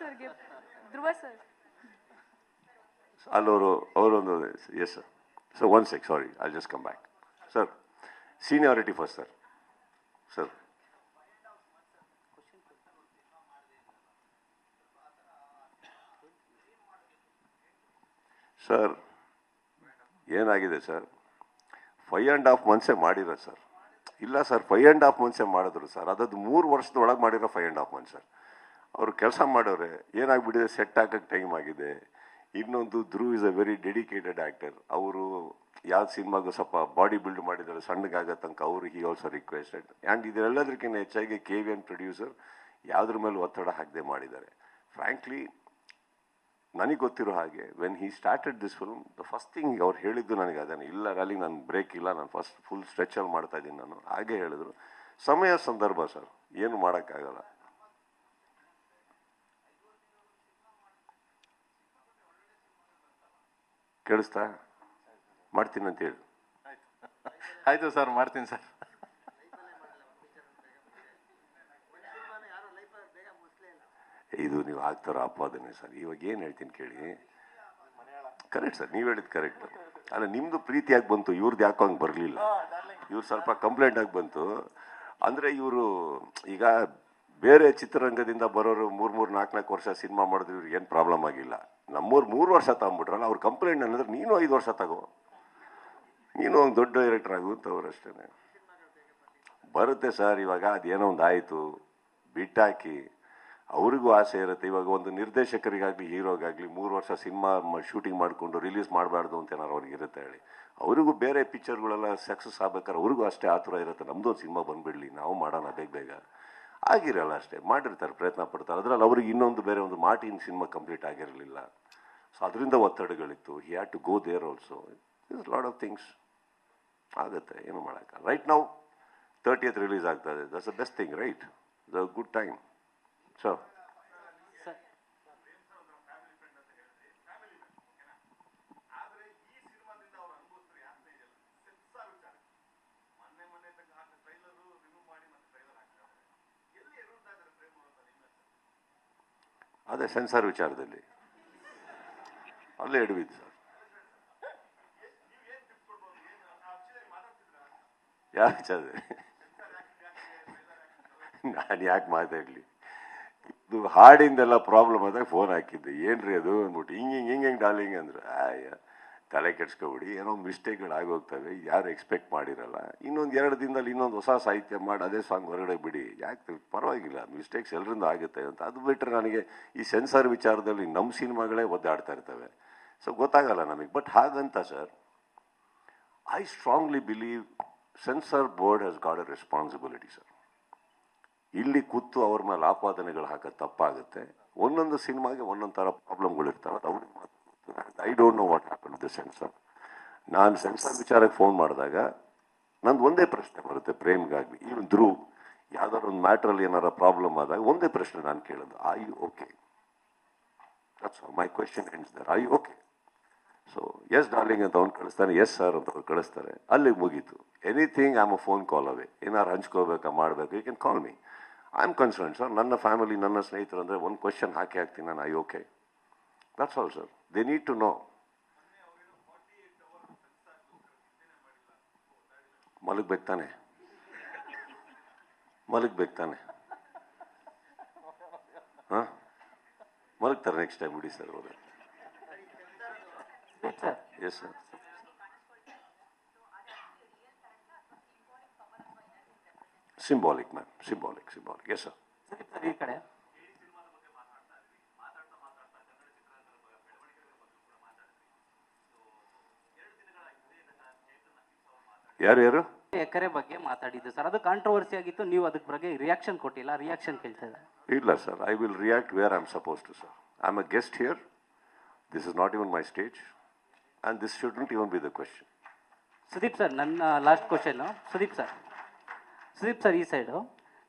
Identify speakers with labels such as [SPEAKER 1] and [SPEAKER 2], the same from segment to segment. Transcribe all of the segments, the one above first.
[SPEAKER 1] ಸರ್ಗೆ ಧ್ರುವ ಸರ್
[SPEAKER 2] ಅವರೊಂದು yes sir. So 1 sec, sorry, I'll just come back. Sir, seniority first, sir. Sir. Sir ಏನಾಗಿದೆ sir, 5.5 months ಮಾಡಿರೋ sir. ಇಲ್ಲ sir, 5.5 months ಮಾಡಿದ್ರು sir. ಅದದ್ದು 3 ವರ್ಷದೊಳಗೆ ಮಾಡಿರೋ 5.5 months ಸರ್. ಅವರು ಕೆಲಸ ಮಾಡೋರೆ, ಏನಾಗ್ಬಿಟ್ಟಿದೆ, ಸೆಟ್ ಹಾಕಕ್ಕೆ ಟೈಮ್ ಆಗಿದೆ. ಇನ್ನೊಂದು Dhruv is a very dedicated actor. ಅವರು ಯಾವ ಸಿನಿಮಾಗೂ ಸ್ವಲ್ಪ ಬಾಡಿ ಬಿಲ್ಡ್ ಮಾಡಿದ್ದಾರೆ, ಸಣ್ಣಗಾಗೋ ತನಕ ಅವರು ಹಿ ಆಲ್ಸೋ ರಿಕ್ವೆಸ್ಟೆಡ್. ಆ್ಯಂಡ್ ಇದೆಲ್ಲದಕ್ಕಿಂತ ಹೆಚ್ಚಾಗಿ KVN ಪ್ರೊಡ್ಯೂಸರ್ ಯಾವುದ್ರ ಮೇಲೆ ಒತ್ತಡ ಹಾಕದೆ ಮಾಡಿದ್ದಾರೆ. ಫ್ರ್ಯಾಂಕ್ಲಿ ನನಗೆ ಗೊತ್ತಿರೋ ಹಾಗೆ when he started this film, the first thing ಅವ್ರು ಹೇಳಿದ್ದು ನನಗೆ ಅದೇನೆ, ಇಲ್ಲ ರಲ್ಲಿ ನಾನು ಬ್ರೇಕ್ ಇಲ್ಲ, ನಾನು ಫಸ್ಟ್ ಫುಲ್ ಸ್ಟ್ರೆಚಲ್ಲಿ ಮಾಡ್ತಾ ಇದ್ದೀನಿ ನಾನು. ಹಾಗೆ ಹೇಳಿದ್ರು. ಸಮಯ ಸಂದರ್ಭ ಸರ್, ಏನು ಮಾಡೋಕ್ಕಾಗಲ್ಲ. ಕೇಳಿಸ್ತಾ? ಮಾಡ್ತೀನಿ ಅಂತ ಹೇಳಿ.
[SPEAKER 3] ಆಯ್ತು ಸರ್, ಮಾಡ್ತೀನಿ ಸರ್.
[SPEAKER 2] ಇದು ನೀವು ಆಗ್ತಾರೋ ಅಪಾದನೆ ಸರ್. ಇವಾಗ ಏನು ಹೇಳ್ತೀನಿ ಕೇಳಿ. ಕರೆಕ್ಟ್ ಸರ್, ನೀವು ಹೇಳಿದ್ದು ಕರೆಕ್ಟ್. ಅಲ್ಲ, ನಿಮ್ಮದು ಪ್ರೀತಿಯಾಗಿ ಬಂತು, ಇವ್ರದ್ದು ಯಾಕೋ ಹಂಗೆ ಬರಲಿಲ್ಲ. ಇವ್ರು ಸ್ವಲ್ಪ ಕಂಪ್ಲೇಂಟ್ ಆಗಿ ಬಂತು. ಅಂದರೆ ಇವರು ಈಗ ಬೇರೆ ಚಿತ್ರರಂಗದಿಂದ ಬರೋರು 3-4 ವರ್ಷ ಸಿನಿಮಾ ಮಾಡಿದ್ರು ಇವ್ರಿಗೆ ಏನು ಪ್ರಾಬ್ಲಮ್ ಆಗಿಲ್ಲ. ನಮ್ಮೂರು 3 ವರ್ಷ ತಗೊಂಡ್ಬಿಟ್ರಲ್ಲ, ಅವ್ರ ಕಂಪ್ಲೇಂಟ್ ಅನ್ನೋದ್ರೆ ನೀನು 5 ವರ್ಷ ತಗೋ, ನೀನು ಒಂದು ದೊಡ್ಡ ಡೈರೆಕ್ಟರ್ ಆಗುತ್ತೆ. ಅವ್ರು ಅಷ್ಟೇ ಬರುತ್ತೆ ಸರ್. ಇವಾಗ ಅದೇನೋ ಒಂದು ಆಯಿತು, ಬಿಟ್ಟಾಕಿ. ಅವ್ರಿಗೂ ಆಸೆ ಇರುತ್ತೆ. ಇವಾಗ ಒಂದು ನಿರ್ದೇಶಕರಿಗಾಗಲಿ ಹೀರೋಗಾಗಲಿ 3 ವರ್ಷ ಸಿನಿಮಾ ಶೂಟಿಂಗ್ ಮಾಡಿಕೊಂಡು ರಿಲೀಸ್ ಮಾಡಬಾರ್ದು ಅಂತ ಏನಾರು ಅವ್ರಿಗೆ ಇರುತ್ತೆ ಹೇಳಿ. ಅವ್ರಿಗೂ ಬೇರೆ ಪಿಕ್ಚರ್ಗಳೆಲ್ಲ ಸಕ್ಸಸ್ ಆಗ್ಬೇಕಾದ್ರೆ ಅವ್ರಿಗೂ ಅಷ್ಟೇ ಆತುರ ಇರುತ್ತೆ, ನಮ್ಮದೊಂದು ಸಿನಿಮಾ ಬಂದುಬಿಡಲಿ, ನಾವು ಮಾಡೋಣ ಬೇಗ ಆಗಿರಲ್ಲ. ಅಷ್ಟೇ ಮಾಡಿರ್ತಾರೆ, ಪ್ರಯತ್ನ ಪಡ್ತಾರೆ. ಅದರಲ್ಲಿ ಅವ್ರಿಗೆ ಇನ್ನೊಂದು ಬೇರೆ ಒಂದು ಮಾರ್ಟಿನ್ ಸಿನಿಮಾ ಕಂಪ್ಲೀಟ್ ಆಗಿರಲಿಲ್ಲ. ಸೊ ಅದರಿಂದ ಒತ್ತಡಗಳಿತ್ತು. He had to go there also. Is lot of things ಆಗುತ್ತೆ, ಏನು ಮಾಡೋಕ್ಕಲ್ಲ. ರೈಟ್ ನಾವು 30th ರಿಲೀಸ್ ಆಗ್ತದೆ. That's the best thing, right? The good time. So ಅದೇ ಸೆನ್ಸಾರ್ ವಿಚಾರದಲ್ಲಿ ಅಲ್ಲೇ ಹಿಡಿದಿದ್ದು ಸರ್. ಯಾವ ವಿಚಾರದಲ್ಲಿ ನಾನು ಯಾಕೆ ಮಾತಾಡಲಿ? ಇದು ಹಾಡಿಂದೆಲ್ಲ ಪ್ರಾಬ್ಲಮ್ ಆದಾಗ ಫೋನ್ ಹಾಕಿದ್ದೆ, ಏನ್ರಿ ಅದು ಅಂದ್ಬಿಟ್ಟು ಹಿಂಗೆ ಡಾರ್ಲಿಂಗ್ ಅಂದ್ರೆ, ತಲೆ ಕೆಡ್ಸ್ಕೊಬಿಡಿ, ಏನೋ ಮಿಸ್ಟೇಕ್ಗಳು ಆಗೋಗ್ತವೆ, ಯಾರು ಎಕ್ಸ್ಪೆಕ್ಟ್ ಮಾಡಿರಲ್ಲ. ಇನ್ನೊಂದು 2 ದಿನದಲ್ಲಿ ಇನ್ನೊಂದು ಹೊಸ ಸಾಹಿತ್ಯ ಮಾಡಿ ಅದೇ ಸಾಂಗ್ ಹೊರಗಡೆ ಬಿಡಿ, ಯಾಕೆ ಪರವಾಗಿಲ್ಲ, ಮಿಸ್ಟೇಕ್ಸ್ ಎಲ್ಲರಿಂದ ಆಗುತ್ತೆ ಅಂತ. ಅದು ಬಿಟ್ಟರೆ ನನಗೆ ಈ ಸೆನ್ಸಾರ್ ವಿಚಾರದಲ್ಲಿ ನಮ್ಮ ಸಿನಿಮಾಗಳೇ ಒದ್ದಾಡ್ತಾ ಇರ್ತವೆ. ಸೊ ಗೊತ್ತಾಗಲ್ಲ ನಮಗೆ. ಬಟ್ ಹಾಗಂತ sir, I strongly believe censor board has got a responsibility sir. ಇಲ್ಲಿ ಕೂತು ಅವ್ರ ಮೇಲೆ ಆಪಾದನೆಗಳು ಹಾಕೋದು ತಪ್ಪಾಗುತ್ತೆ. ಒಂದೊಂದು ಸಿನಿಮಾಗೆ ಒಂದೊಂದು ಥರ ಪ್ರಾಬ್ಲಮ್ಗಳಿರ್ತಾವೆ. ಅವ್ರಿಗೆ I don't know what happen with the censor. ನಾನು ಸೆನ್ಸಾರ್ ವಿಚಾರಕ್ಕೆ ಫೋನ್ ಮಾಡಿದಾಗ ನಂದು ಒಂದೇ ಪ್ರಶ್ನೆ ಬರುತ್ತೆ, ಪ್ರೇಮ್ಗಾಗಲಿ ಈವನ್ ಧ್ರುವ್ ಯಾವ್ದಾದ್ರು ಒಂದು ಮ್ಯಾಟ್ರಲ್ಲಿ ಏನಾರ ಪ್ರಾಬ್ಲಮ್ ಆದಾಗ ಒಂದೇ ಪ್ರಶ್ನೆ ನಾನು ಕೇಳೋದು, are you okay? That's my question ends there, are you okay? So yes darling ಅಂತ ಅವ್ನು ಕಳಿಸ್ತಾನೆ, ಎಸ್ ಸರ್ ಅಂತ ಅವ್ರು ಕಳಿಸ್ತಾರೆ, ಅಲ್ಲಿಗೆ ಮುಗೀತು. Anything I am a phone call away. ಏನಾರು ಹಂಚ್ಕೋಬೇಕಾ, ಮಾಡಬೇಕು, you can call me. I am concern sir. ನನ್ನ ಫ್ಯಾಮಿಲಿ, ನನ್ನ ಸ್ನೇಹಿತರು ಅಂದರೆ ಒಂದು ಕ್ವೆಶ್ಚನ್ ಹಾಕ್ತೀನಿ ನಾನು, I okay? That's all sir. They need to know. ಮಲಗಬೇಕು ತಾನೆ, ಹಾಂ ಮಲಗ್ತಾರೆ ನೆಕ್ಸ್ಟ್ ಟೈಮ್ ಬಿಡಿ ಸರ್ ಅವರು. Yes sir. Symbolic ma'am, symbolic. Yes sir.
[SPEAKER 4] ಈ ಕಡೆ
[SPEAKER 2] ಯಾರು
[SPEAKER 4] ಎಕರೆ ಬಗ್ಗೆ ಮಾತಾಡಿದ್ದು ಸರ್, ಅದು ಕಾಂಟ್ರವರ್ಸಿ ಆಗಿತ್ತು. ನೀವು ಅದಕ್ಕೆ ಬಗ್ಗೆ ರಿಯಾಕ್ಷನ್ ಕೊಟ್ಟಿಲ್ಲ, ರಿಯಾಕ್ಷನ್ ಕೇಳ್ತಾ ಇದ್ದಾರೆ.
[SPEAKER 2] ಇಲ್ಲ sir, I will react where I am suppose to sir. I am a guest here. This is not even my stage and this shouldn't even be the question.
[SPEAKER 4] Sudeep sir, ನನ್ನ last question. Sudeep sir ಈ side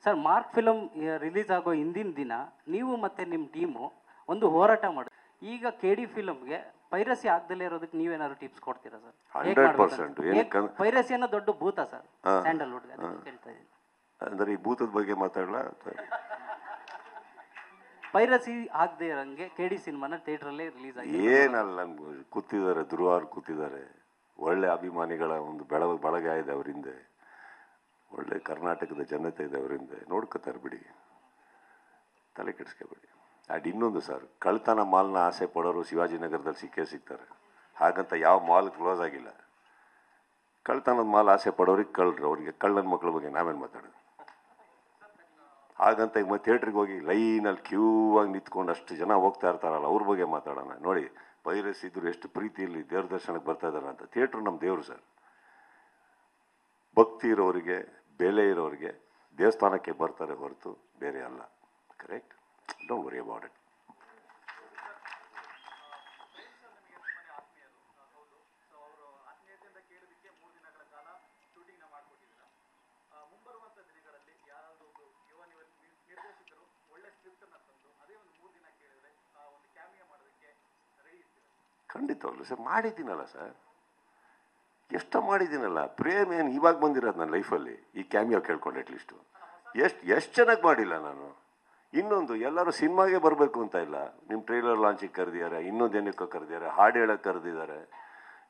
[SPEAKER 4] sir, Mark film release ಆಗೋ ಹಿಂದಿನ ದಿನ ನೀವು ಮತ್ತು ನಿಮ್ಮ team ಒಂದು ಹೋರಾಟ ಮಾಡಿ. ಈಗ KD ಫಿಲಮ್ಗೆ ಪೈರಸಿ ಆಗದಲ್ಲೇ ಇರೋದಕ್ಕೆ ನೀವೇನಾದ್ರು ಟಿಪ್ಸ್ ಕೊಡ್ತೀರಾ ಸರ್?
[SPEAKER 2] 100%.
[SPEAKER 4] ಪೈರಸಿ ಅನ್ನೋ ದೊಡ್ಡ ಭೂತ ಸರ್ ಸ್ಯಾಂಡಲ್ವುಡ್ಗೆ, ಹೇಳ್ತಾ ಇದ್ದೀನಿ.
[SPEAKER 2] ಅಂದರೆ ಈ ಭೂತದ ಬಗ್ಗೆ ಮಾತಾಡಲ್ಲ.
[SPEAKER 4] ಪೈರಸಿ ಆಗದೆ ಇರೋಂಗೆ KD ಸಿನಿಮಾನ ಥಿಯೇಟ್ರಲ್ಲೇ ರಿಲೀಸ್ ಆಗಿದೆ.
[SPEAKER 2] ಏನಲ್ಲ ಕೂತಿದ್ದಾರೆ, ಧ್ರುವಾರ್ ಕೂತಿದ್ದಾರೆ, ಒಳ್ಳೆ ಅಭಿಮಾನಿಗಳ ಒಂದು ಬಳಗ ಇದೆ ಅವ್ರ ಹಿಂದೆ, ಒಳ್ಳೆ ಕರ್ನಾಟಕದ ಜನತೆ ಇದೆ ಅವ್ರ ಹಿಂದೆ, ನೋಡ್ಕೋತಾರೆ ಬಿಡಿ, ತಲೆ ಕೆಡಿಸ್ಕೋಬೇಡಿ. ಆ್ಯಂಡ್ ಇನ್ನೊಂದು ಸರ್, ಕಳ್ತನ ಮಾಲ್ನ ಆಸೆ ಪಡೋರು ಶಿವಾಜಿನಗರದಲ್ಲಿ ಸಿಗ್ತಾರೆ. ಹಾಗಂತ ಯಾವ ಮಾಲ್ ಕ್ಲೋಸ್ ಆಗಿಲ್ಲ. ಕಳ್ತನದ ಮಾಲ್ ಆಸೆ ಪಡೋರಿಗೆ ಕಳ್ಳರು, ಅವರಿಗೆ ಕಳ್ಳನ ಮಕ್ಕಳ ಬಗ್ಗೆ ನಾವೇನು ಮಾತಾಡೋದು? ಹಾಗಂತ ಈಗ ಥಿಯೇಟ್ರಿಗೆ ಹೋಗಿ ಲೈನಲ್ಲಿ ಕ್ಯೂ ಆಗಿ ನಿಂತ್ಕೊಂಡು ಅಷ್ಟು ಜನ ಹೋಗ್ತಾ ಇರ್ತಾರಲ್ಲ, ಅವ್ರ ಬಗ್ಗೆ ಮಾತಾಡೋಣ. ನೋಡಿ ಪೈರಸಿ ಇದ್ರು ಎಷ್ಟು ಪ್ರೀತಿಯಲ್ಲಿ ದೇವ್ರ ದರ್ಶನಕ್ಕೆ ಬರ್ತಾ ಇದ್ದಾರೆ ಅಂತ. ಥಿಯೇಟ್ರ್ ನಮ್ಮ ದೇವರು ಸರ್. ಭಕ್ತಿ ಇರೋರಿಗೆ, ಬೆಲೆ ಇರೋರಿಗೆ ದೇವಸ್ಥಾನಕ್ಕೆ ಬರ್ತಾರೆ ಹೊರತು ಬೇರೆ ಅಲ್ಲ. Correct? Don't worry about it. ಖಂಡಿತವಾಗ್ಲು ಸರ್, ಮಾಡಿದ್ದೀನಲ್ಲ ಸರ್, ಎಷ್ಟು ಮಾಡಿದ್ದೀನಲ್ಲ. ಪ್ರೇಮ್ ಏನು ಇವಾಗ ಬಂದಿರೋದು ನನ್ನ ಲೈಫಲ್ಲಿ, ಈ ಕ್ಯಾಮಿಯೋ ಕೇಳ್ಕೊಂಡು ಅಟ್ಲೀಸ್ಟು ಎಷ್ಟು ಚೆನ್ನಾಗಿ ಮಾಡಿಲ್ಲ ನಾನು. ಇನ್ನೊಂದು, ಎಲ್ಲರೂ ಸಿನಿಮಾಗೆ ಬರಬೇಕು ಅಂತ ಇಲ್ಲ. ನಿಮ್ಮ ಟ್ರೈಲರ್ ಲಾಂಚಿಗೆ ಕರೆದಿದ್ದಾರೆ, ಇನ್ನೊಂದೇನಕ್ಕೋ ಕರೆದಿದ್ದಾರೆ, ಹಾಡು ಹೇಳೋಕ್ಕೆ ಕರೆದಿದ್ದಾರೆ.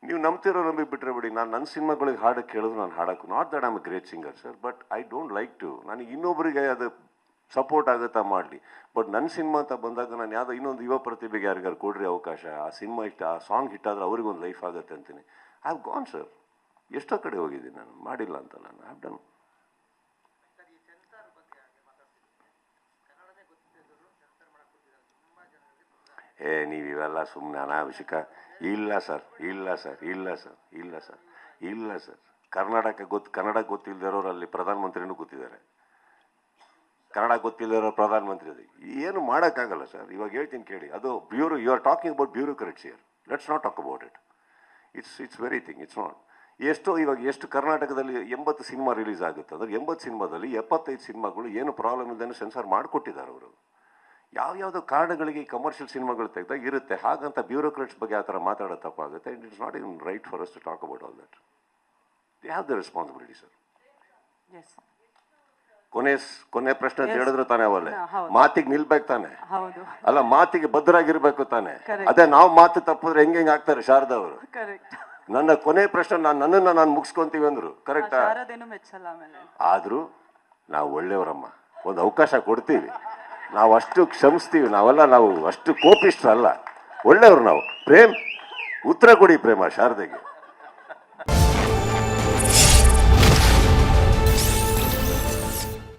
[SPEAKER 2] ನೀವು ನಂಬ್ತಿರೋ ನಂಬಿ ಬಿಟ್ಟರೆ ಬಿಡಿ. ನಾನು ನನ್ನ ಸಿನಿಮಾಗಳಿಗೆ ಹಾಡಕ್ಕೆ ಕೇಳಿದ್ರು ನಾನು ಹಾಡೋಕ್ಕೂ, not that I'm a great singer sir, but I don't like to. ನನಗೆ ಇನ್ನೊಬ್ಬರಿಗೆ ಅದು ಸಪೋರ್ಟ್ ಆಗುತ್ತಾ ಮಾಡಲಿ. ಬಟ್ ನನ್ನ ಸಿನಿಮಾ ಅಂತ ಬಂದಾಗ ನಾನು ಯಾವುದೋ ಇನ್ನೊಂದು ಯುವ ಪ್ರತಿಭೆಗೆ ಯಾರಿಗಾರು ಕೊಡ್ರಿ ಅವಕಾಶ, ಆ ಸಿನಿಮಾ ಆ ಸಾಂಗ್ ಹಿಟ್ಟಾದ್ರೆ ಅವ್ರಿಗೊಂದು ಲೈಫ್ ಆಗುತ್ತೆ ಅಂತೀನಿ. I have gone sir. ಎಷ್ಟೋ ಕಡೆ ಹೋಗಿದ್ದೀನಿ ನಾನು, ಮಾಡಿಲ್ಲ ಅಂತಲ್ಲ, ನಾನು ಹ್ಯಾವ್ ಡನ್. ನೀವು ಇವೆಲ್ಲ ಸುಮ್ಮನೆ ಅನಾವಶ್ಯಕ. ಇಲ್ಲ ಸರ್, ಇಲ್ಲ ಸರ್, ಇಲ್ಲ ಸರ್, ಇಲ್ಲ ಸರ್, ಇಲ್ಲ ಸರ್. ಕನ್ನಡ ಗೊತ್ತಿಲ್ಲದಿರೋರು ಅಲ್ಲಿ ಪ್ರಧಾನಮಂತ್ರಿನೂ ಕೂತಿದ್ದಾರೆ. ಕನ್ನಡ ಗೊತ್ತಿಲ್ಲದಿರೋ ಪ್ರಧಾನಮಂತ್ರಿ ಅದು ಏನು ಮಾಡೋಕ್ಕಾಗಲ್ಲ ಸರ್. ಇವಾಗ ಹೇಳ್ತೀನಿ ಕೇಳಿ, ಅದು bureau, you are talking about bureaucrats here. Let's not talk about it. It's very thing, it's not. ಎಷ್ಟು ಕರ್ನಾಟಕದಲ್ಲಿ 80 ಸಿನಿಮಾ ರಿಲೀಸ್ ಆಗುತ್ತೆ ಅಂದ್ರೆ 80 ಸಿನಿಮಾದಲ್ಲಿ 75 ಸಿನಿಮಾಗಳು ಏನು ಪ್ರಾಬ್ಲಮ್ ಇಲ್ಲದೇ ಸೆನ್ಸಾರ್ ಮಾಡಿಕೊಟ್ಟಿದ್ದಾರೆ ಅವರು. ಯಾವ್ಯಾವುದೋ ಕಾರಣಗಳಿಗೆ ಈ ಕಮರ್ಷಿಯಲ್ ಸಿನಿಮಾಗಳು ತೆಗೆದಾಗ ಇರುತ್ತೆ. ಹಾಗಂತ ಬ್ಯೂರೋಕ್ರೆಟ್ಸ್ ಬಗ್ಗೆ ಆ ಥರ ಮಾತಾಡೋ ತಪ್ಪಾಗುತ್ತೆ. It is not even right for us to talk about all that. They have the responsibility sir. ಕೊನೆ ಪ್ರಶ್ನೆ ಅಂತ ಹೇಳಿದ್ರು ತಾನೆ, ಅವಲ್ಲೇ ಮಾತಿಗೆ ನಿಲ್ಬೇಕು ತಾನೆ, ಅಲ್ಲ ಮಾತಿಗೆ ಭದ್ರಾಗಿರ್ಬೇಕು ತಾನೆ. ಅದೇ ನಾವು ಮಾತು ತಪ್ಪಿದ್ರೆ ಹೆಂಗೆ ಆಗ್ತಾರೆ ಶಾರದಾ ಅವರು. ನನ್ನ ಕೊನೆ ಪ್ರಶ್ನೆ ನನ್ನನ್ನು ನಾನು ಮುಗಿಸ್ಕೊಂತೀವಿ ಅಂದ್ರು. ಕರೆಕ್ಟಾ? ಆದ್ರೂ ನಾವು ಒಳ್ಳೆಯವರಮ್ಮ, ಒಂದು ಅವಕಾಶ ಕೊಡ್ತೀವಿ, ನಾವು ಅಷ್ಟು ಕ್ಷಮಿಸ್ತೀವಿ. ನಾವು ಅಷ್ಟು ಕೋಪಿಷ್ಟ್ರಲ್ಲ, ಒಳ್ಳೆಯವರು ನಾವು. ಪ್ರೇಮ್ ಉತ್ತರ ಕೊಡಿ ಪ್ರೇಮ ಶಾರದೆಗೆ.